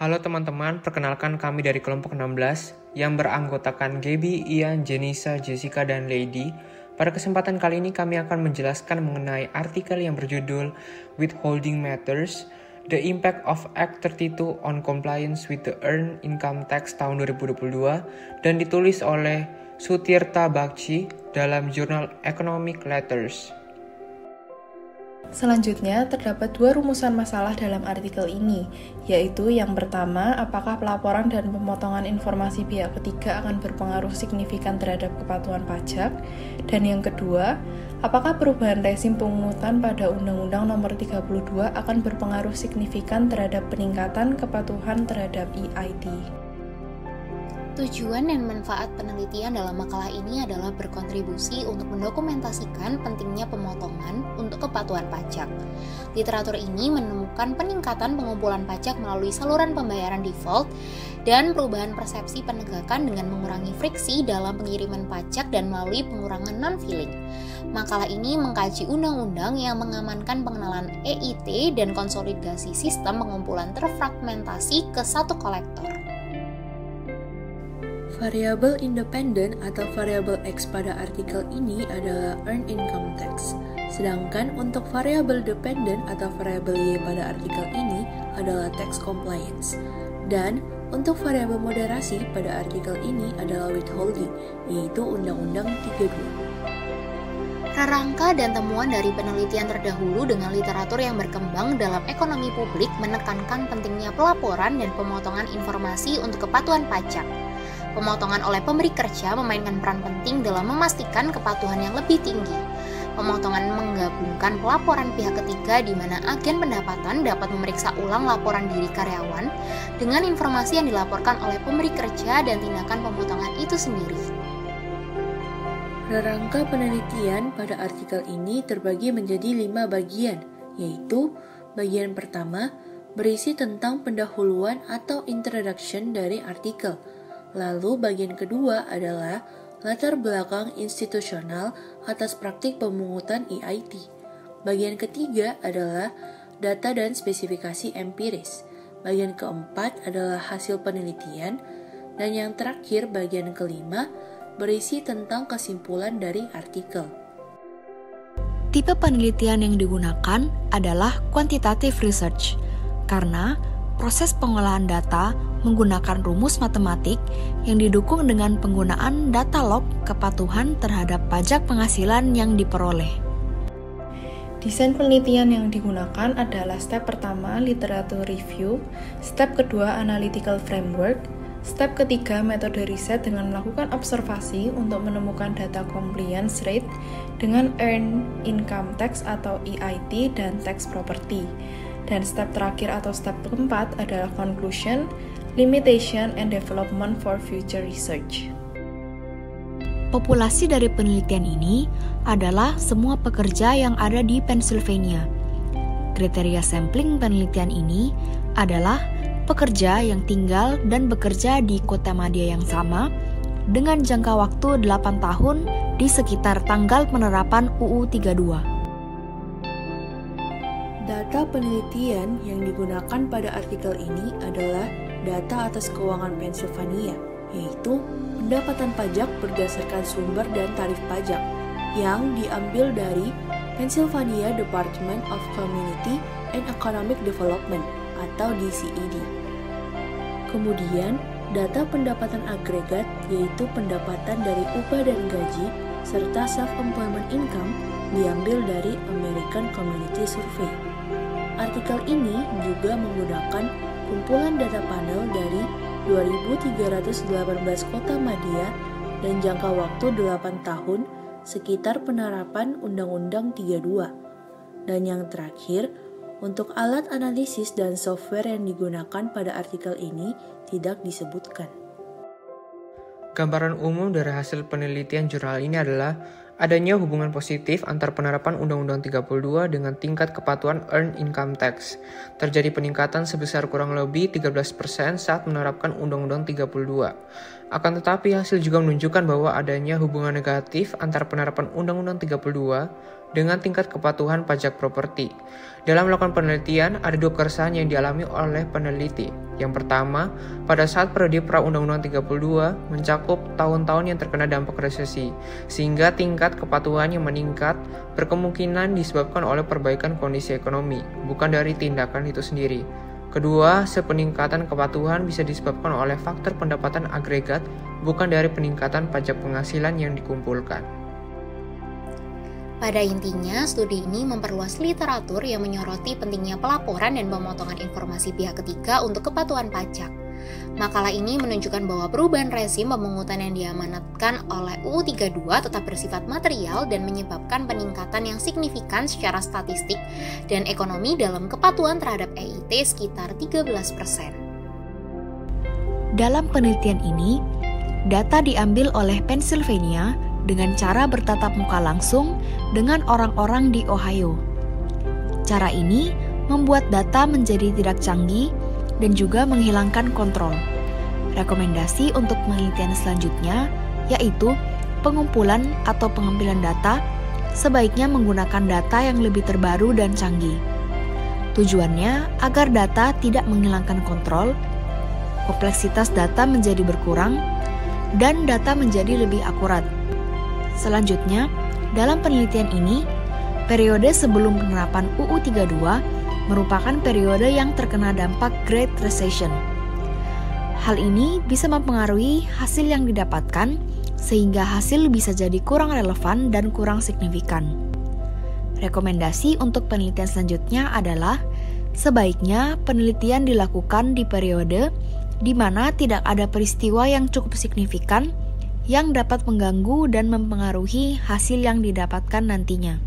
Halo teman-teman, perkenalkan kami dari kelompok 16 yang beranggotakan Gaby, Ian, Jenisa, Jessica, dan Lady. Pada kesempatan kali ini kami akan menjelaskan mengenai artikel yang berjudul Withholding Matters, The Impact of Act 32 on Compliance with the Earned Income Tax tahun 2022 dan ditulis oleh Sutirta Bakshi dalam jurnal Economic Letters. Selanjutnya, terdapat dua rumusan masalah dalam artikel ini, yaitu yang pertama, apakah pelaporan dan pemotongan informasi pihak ketiga akan berpengaruh signifikan terhadap kepatuhan pajak, dan yang kedua, apakah perubahan rezim pemungutan pada Undang-Undang Nomor 32 akan berpengaruh signifikan terhadap peningkatan kepatuhan terhadap EIT. Tujuan dan manfaat penelitian dalam makalah ini adalah berkontribusi untuk mendokumentasikan pentingnya pemotongan untuk kepatuhan pajak. Literatur ini menemukan peningkatan pengumpulan pajak melalui saluran pembayaran default dan perubahan persepsi penegakan dengan mengurangi friksi dalam pengiriman pajak dan melalui pengurangan non-filing. Makalah ini mengkaji undang-undang yang mengamankan pengenalan EIT dan konsolidasi sistem pengumpulan terfragmentasi ke satu kolektor. Variabel independen atau variabel X pada artikel ini adalah Earned Income Tax, sedangkan untuk variabel dependen atau variabel Y pada artikel ini adalah Tax Compliance. Dan untuk variabel moderasi pada artikel ini adalah Withholding, yaitu Undang-Undang 32. Rangka dan temuan dari penelitian terdahulu dengan literatur yang berkembang dalam ekonomi publik menekankan pentingnya pelaporan dan pemotongan informasi untuk kepatuhan pajak. Pemotongan oleh pemberi kerja memainkan peran penting dalam memastikan kepatuhan yang lebih tinggi. Pemotongan menggabungkan pelaporan pihak ketiga di mana agen pendapatan dapat memeriksa ulang laporan diri karyawan dengan informasi yang dilaporkan oleh pemberi kerja dan tindakan pemotongan itu sendiri. Rangka penelitian pada artikel ini terbagi menjadi 5 bagian, yaitu bagian pertama berisi tentang pendahuluan atau introduction dari artikel. Lalu bagian kedua adalah latar belakang institusional atas praktik pemungutan EIT. Bagian ketiga adalah data dan spesifikasi empiris. Bagian keempat adalah hasil penelitian. Dan yang terakhir, bagian kelima, berisi tentang kesimpulan dari artikel. Tipe penelitian yang digunakan adalah quantitative research, karena proses pengolahan data menggunakan rumus matematik yang didukung dengan penggunaan data log kepatuhan terhadap pajak penghasilan yang diperoleh. Desain penelitian yang digunakan adalah step pertama, literatur review, step kedua, analytical framework, step ketiga, metode riset dengan melakukan observasi untuk menemukan data compliance rate dengan Earned Income Tax atau EIT dan tax property. Dan step terakhir atau step keempat adalah conclusion, limitation, and development for future research. Populasi dari penelitian ini adalah semua pekerja yang ada di Pennsylvania. Kriteria sampling penelitian ini adalah pekerja yang tinggal dan bekerja di kota madya yang sama dengan jangka waktu 8 tahun di sekitar tanggal penerapan UU 32. Data penelitian yang digunakan pada artikel ini adalah data atas keuangan Pennsylvania, yaitu pendapatan pajak berdasarkan sumber dan tarif pajak yang diambil dari Pennsylvania Department of Community and Economic Development atau DCED. Kemudian, data pendapatan agregat yaitu pendapatan dari upah dan gaji serta self-employment income diambil dari American Community Survey. Artikel ini juga menggunakan kumpulan data panel dari 2.318 kota madya dan jangka waktu 8 tahun sekitar penerapan Undang-Undang 32. Dan yang terakhir, untuk alat analisis dan software yang digunakan pada artikel ini tidak disebutkan. Gambaran umum dari hasil penelitian jurnal ini adalah Adanya hubungan positif antar penerapan Undang-Undang 32 dengan tingkat kepatuhan Earned Income Tax. Terjadi peningkatan sebesar kurang lebih 13% saat menerapkan Undang-Undang 32. Akan tetapi hasil juga menunjukkan bahwa adanya hubungan negatif antar penerapan Undang-Undang 32 dengan tingkat kepatuhan pajak properti. Dalam melakukan penelitian, ada 2 keresahan yang dialami oleh peneliti. Yang pertama, pada saat periode pra Undang-Undang 32 mencakup tahun-tahun yang terkena dampak resesi, sehingga tingkat kepatuhan yang meningkat berkemungkinan disebabkan oleh perbaikan kondisi ekonomi, bukan dari tindakan itu sendiri. Kedua, sepeningkatan kepatuhan bisa disebabkan oleh faktor pendapatan agregat, bukan dari peningkatan pajak penghasilan yang dikumpulkan. Pada intinya, studi ini memperluas literatur yang menyoroti pentingnya pelaporan dan pemotongan informasi pihak ketiga untuk kepatuhan pajak. Makalah ini menunjukkan bahwa perubahan rezim pemungutan yang diamanatkan oleh UU 32 tetap bersifat material dan menyebabkan peningkatan yang signifikan secara statistik dan ekonomi dalam kepatuhan terhadap EIT sekitar 13%. Dalam penelitian ini, data diambil oleh Pennsylvania dengan cara bertatap muka langsung dengan orang-orang di Ohio. Cara ini membuat data menjadi tidak canggih dan juga menghilangkan kontrol. Rekomendasi untuk penelitian selanjutnya yaitu pengumpulan atau pengambilan data sebaiknya menggunakan data yang lebih terbaru dan canggih. Tujuannya agar data tidak menghilangkan kontrol, kompleksitas data menjadi berkurang, dan data menjadi lebih akurat. Selanjutnya, dalam penelitian ini, periode sebelum penerapan UU 32 merupakan periode yang terkena dampak Great Recession. Hal ini bisa mempengaruhi hasil yang didapatkan, sehingga hasil bisa jadi kurang relevan dan kurang signifikan. Rekomendasi untuk penelitian selanjutnya adalah sebaiknya penelitian dilakukan di periode di mana tidak ada peristiwa yang cukup signifikan yang dapat mengganggu dan mempengaruhi hasil yang didapatkan nantinya.